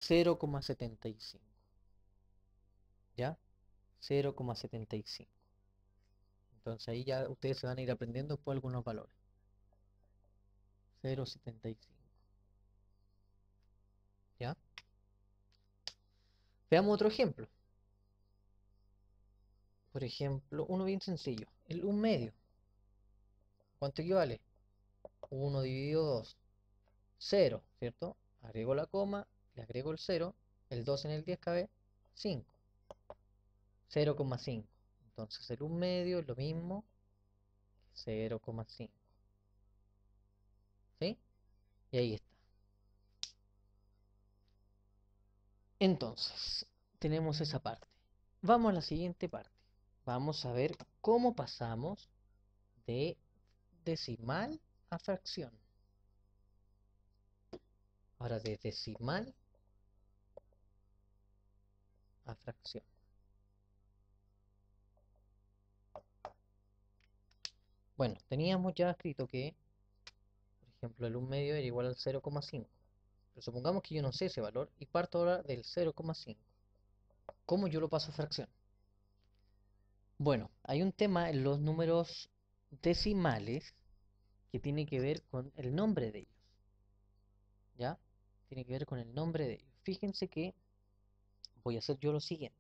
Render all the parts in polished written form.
0,75. ¿Ya? 0,75. Entonces ahí ya ustedes se van a ir aprendiendo por algunos valores. 0,75. ¿Ya? Veamos otro ejemplo. Por ejemplo, uno bien sencillo. El 1/2. ¿Cuánto equivale? 1 dividido 2. 0, ¿cierto? Agrego la coma, le agrego el 0. El 2 en el 10 cabe 5. 0,5. Entonces el 1/2 es lo mismo que 0,5. ¿Sí? Y ahí está. Entonces, tenemos esa parte. Vamos a la siguiente parte. Vamos a ver cómo pasamos de decimal a fracción. Ahora de decimal a fracción. Bueno, teníamos ya escrito que, por ejemplo, el 1/2 era igual al 0,5. Pero supongamos que yo no sé ese valor y parto ahora del 0,5. ¿Cómo yo lo paso a fracción? Bueno, hay un tema en los números decimales que tiene que ver con el nombre de ellos. ¿Ya? Tiene que ver con el nombre de ellos. Fíjense que voy a hacer yo lo siguiente.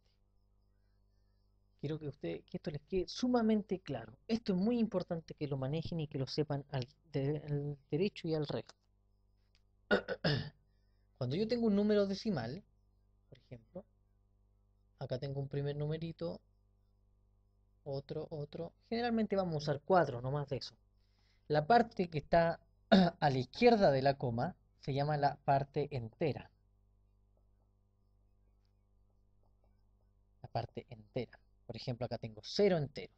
Quiero que esto les quede sumamente claro. Esto es muy importante que lo manejen y que lo sepan al derecho y al revés. Cuando yo tengo un número decimal, por ejemplo, acá tengo un primer numerito, otro. Generalmente vamos a usar 4, no más de eso. La parte que está a la izquierda de la coma se llama la parte entera. La parte entera. Por ejemplo, acá tengo 0 enteros.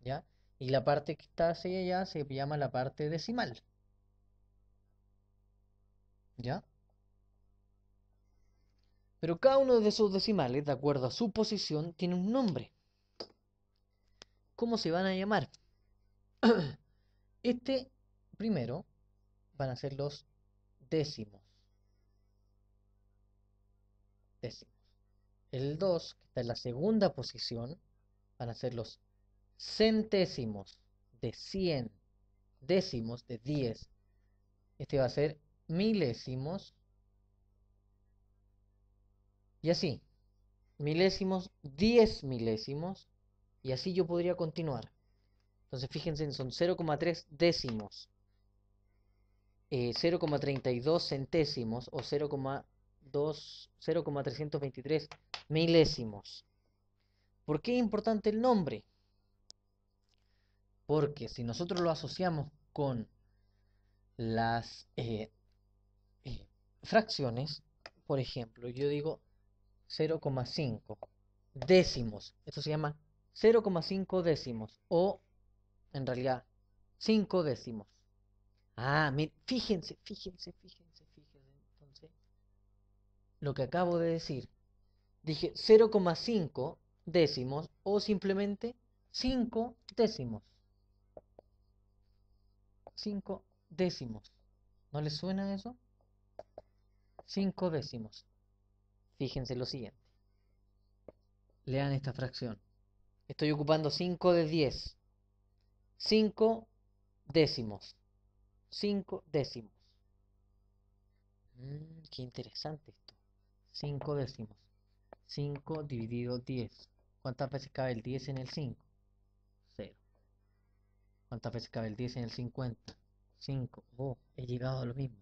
¿Ya? Y la parte que está hacia allá se llama la parte decimal. ¿Ya? Pero cada uno de esos decimales, de acuerdo a su posición, tiene un nombre. ¿Cómo se van a llamar? Este primero van a ser los décimos. Décimos. El 2, que está en la segunda posición, van a ser los centésimos de 100, décimos de 10. Este va a ser milésimos. Y así, milésimos, 10 milésimos. Y así yo podría continuar. Entonces fíjense, son 0,3 décimos, 0,32 centésimos o 0,323 milésimos. ¿Por qué es importante el nombre? Porque si nosotros lo asociamos con las fracciones, por ejemplo, yo digo 0,5 décimos. Esto se llama 0,5 décimos o en realidad 5 décimos. Ah, fíjense. Entonces, lo que acabo de decir. Dije 0,5 décimos o simplemente 5 décimos. 5 décimos. ¿No les suena eso? 5 décimos. Fíjense lo siguiente. Lean esta fracción. Estoy ocupando 5 de 10. 5 décimos. 5 décimos. Qué interesante esto. 5 décimos. 5 dividido 10. ¿Cuántas veces cabe el 10 en el 5? 0. ¿Cuántas veces cabe el 10 en el 50? 5. Oh, he llegado a lo mismo.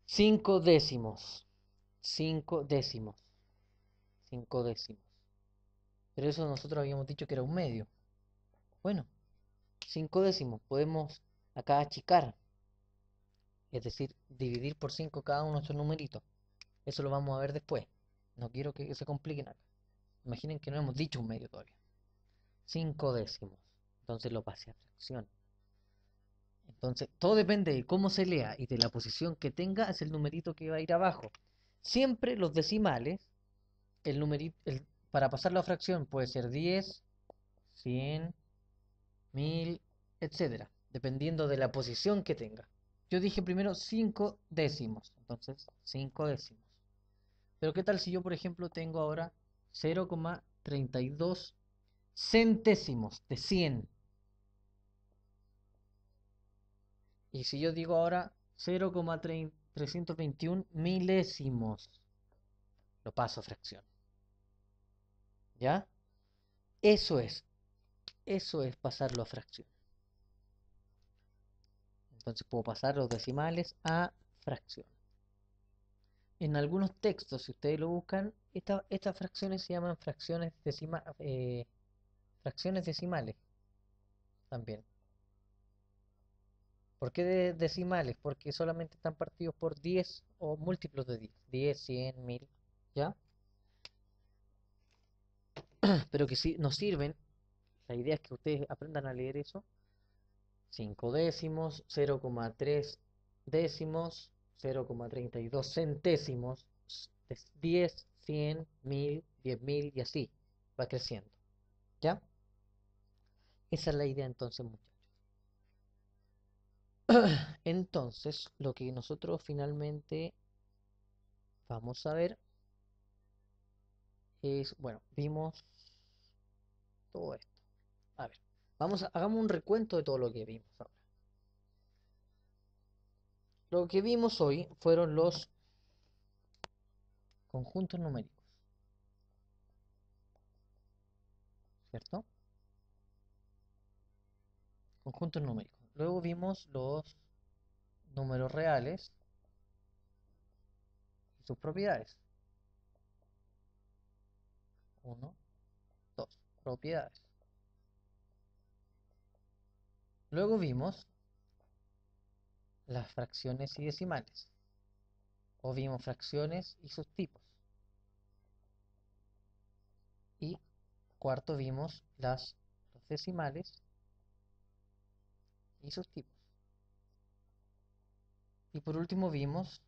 5 décimos. 5 décimos. 5 décimos. Pero eso nosotros habíamos dicho que era un medio. Bueno, 5 décimos. Podemos acá achicar. Es decir, dividir por 5 cada uno de estos numeritos. Eso lo vamos a ver después. No quiero que se compliquen acá. Imaginen que no hemos dicho un medio todavía. 5 décimos. Entonces lo pasé a fracción. Entonces, todo depende de cómo se lea y de la posición que tenga, es el numerito que va a ir abajo. Siempre los decimales, el numerito, para pasarlo a fracción puede ser 10, 100, 1000, etcétera, dependiendo de la posición que tenga. yo dije primero 5 décimos, entonces 5 décimos. Pero ¿qué tal si yo, por ejemplo, tengo ahora 0,32 centésimos de 100? Y si yo digo ahora 0,321 milésimos, lo paso a fracción. ¿Ya? Eso es, eso es pasarlo a fracción. Entonces puedo pasar los decimales a fracción. En algunos textos, si ustedes lo buscan, estas fracciones se llaman fracciones decimales también. ¿Por qué decimales? Porque solamente están partidos por 10 o múltiplos de 10. 10, 100, 1000, ¿ya? Pero que sí nos sirven, la idea es que ustedes aprendan a leer eso. 5 décimos, 0,3 décimos, 0,32 centésimos, 10, 100, 1000, 10.000 y así va creciendo. ¿Ya? Esa es la idea entonces, muchachos. Entonces, lo que nosotros finalmente vamos a ver es, bueno, vimos todo esto. A ver, hagamos un recuento de todo lo que vimos ahora. Lo que vimos hoy fueron los conjuntos numéricos, ¿cierto? Conjuntos numéricos. Luego vimos los números reales y sus propiedades. 1, 2, propiedades. Luego vimos las fracciones y decimales. O vimos fracciones y sus tipos. Y cuarto vimos los decimales y sus tipos. Y por último vimos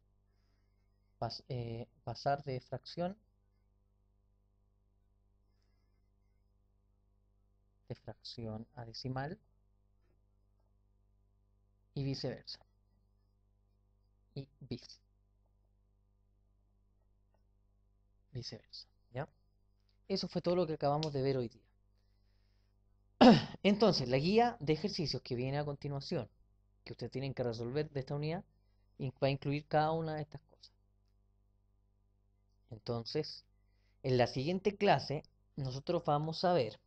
pasar de fracción a decimal y viceversa. Y viceversa. ¿Ya? Eso fue todo lo que acabamos de ver hoy día. Entonces, la guía de ejercicios que viene a continuación, que ustedes tienen que resolver de esta unidad, va a incluir cada una de estas cosas. Entonces, en la siguiente clase, nosotros vamos a ver,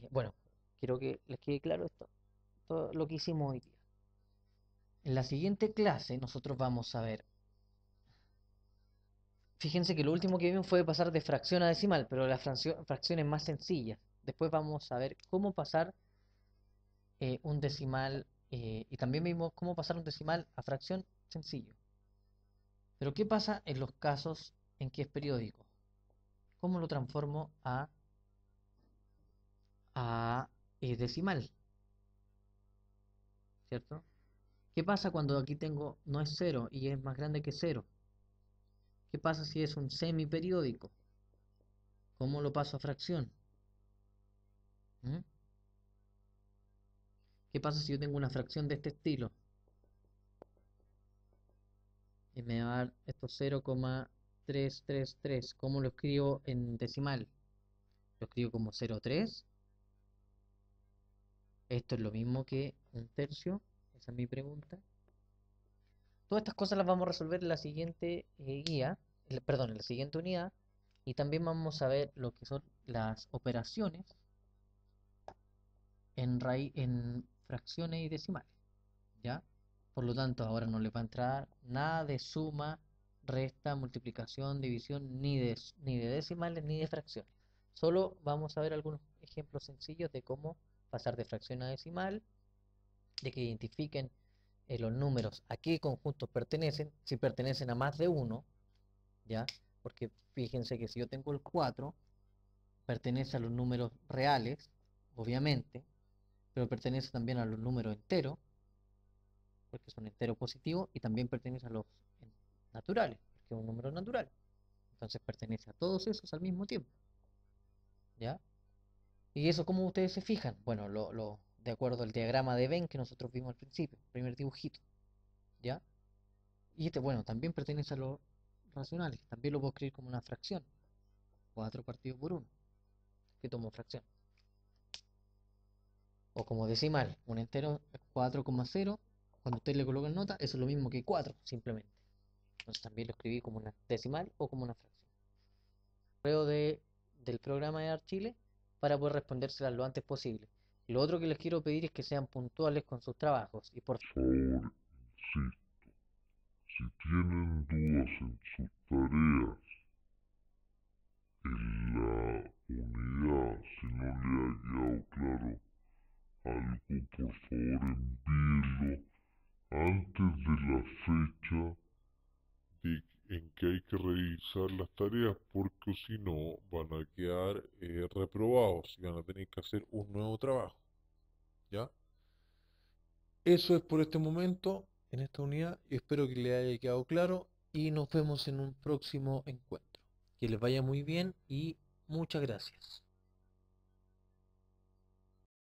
bueno, quiero que les quede claro esto, todo lo que hicimos hoy día. En la siguiente clase, nosotros vamos a ver, fíjense que lo último que vimos fue pasar de fracción a decimal, pero las fracciones más sencillas. Después vamos a ver cómo pasar un decimal, y también vimos cómo pasar un decimal a fracción sencillo. Pero ¿qué pasa en los casos en que es periódico? ¿Cómo lo transformo a decimal? ¿Cierto? ¿Qué pasa cuando aquí tengo, no es 0 y es más grande que 0? ¿Qué pasa si es un semiperiódico? ¿Cómo lo paso a fracción? ¿Mm? ¿Qué pasa si yo tengo una fracción de este estilo? Y me va a dar esto 0,333. ¿Cómo lo escribo en decimal? Lo escribo como 0,3. Esto es lo mismo que un tercio. Esa es mi pregunta. Todas estas cosas las vamos a resolver en la siguiente perdón, en la siguiente unidad. Y también vamos a ver lo que son las operaciones en fracciones y decimales. ¿Ya? Por lo tanto, ahora no les va a entrar nada de suma, resta, multiplicación, división, ni de decimales ni de fracciones. Solo vamos a ver algunos ejemplos sencillos de cómo pasar de fracción a decimal, de que identifiquen los números a qué conjuntos pertenecen, si pertenecen a más de uno, ¿ya? Porque fíjense que si yo tengo el 4, pertenece a los números reales, obviamente, pero pertenece también a los números enteros, porque son enteros positivos, y también pertenece a los naturales, porque es un número natural. Entonces pertenece a todos esos al mismo tiempo. ¿Ya? ¿Y eso cómo ustedes se fijan? Bueno, de acuerdo al diagrama de Venn que nosotros vimos al principio, primer dibujito, ¿ya? Y este, bueno, también pertenece a los racionales, también lo puedo escribir como una fracción, 4 partido por 1, que tomo fracción. O como decimal, un entero es 4,0, cuando usted le colocan nota, eso es lo mismo que 4, simplemente. Entonces también lo escribí como una decimal o como una fracción. Correo del programa de Archile para poder respondérselas lo antes posible. Lo otro que les quiero pedir es que sean puntuales con sus trabajos y por favor, insisto, si tienen dudas en sus tareas, en la unidad, si no le ha quedado claro algo, por favor envíenlo antes de la fecha en que hay que revisar las tareas, porque si no van a quedar reprobados y van a tener que hacer un nuevo trabajo. ¿Ya? Eso es por este momento en esta unidad y espero que les haya quedado claro y nos vemos en un próximo encuentro. Que les vaya muy bien y muchas gracias.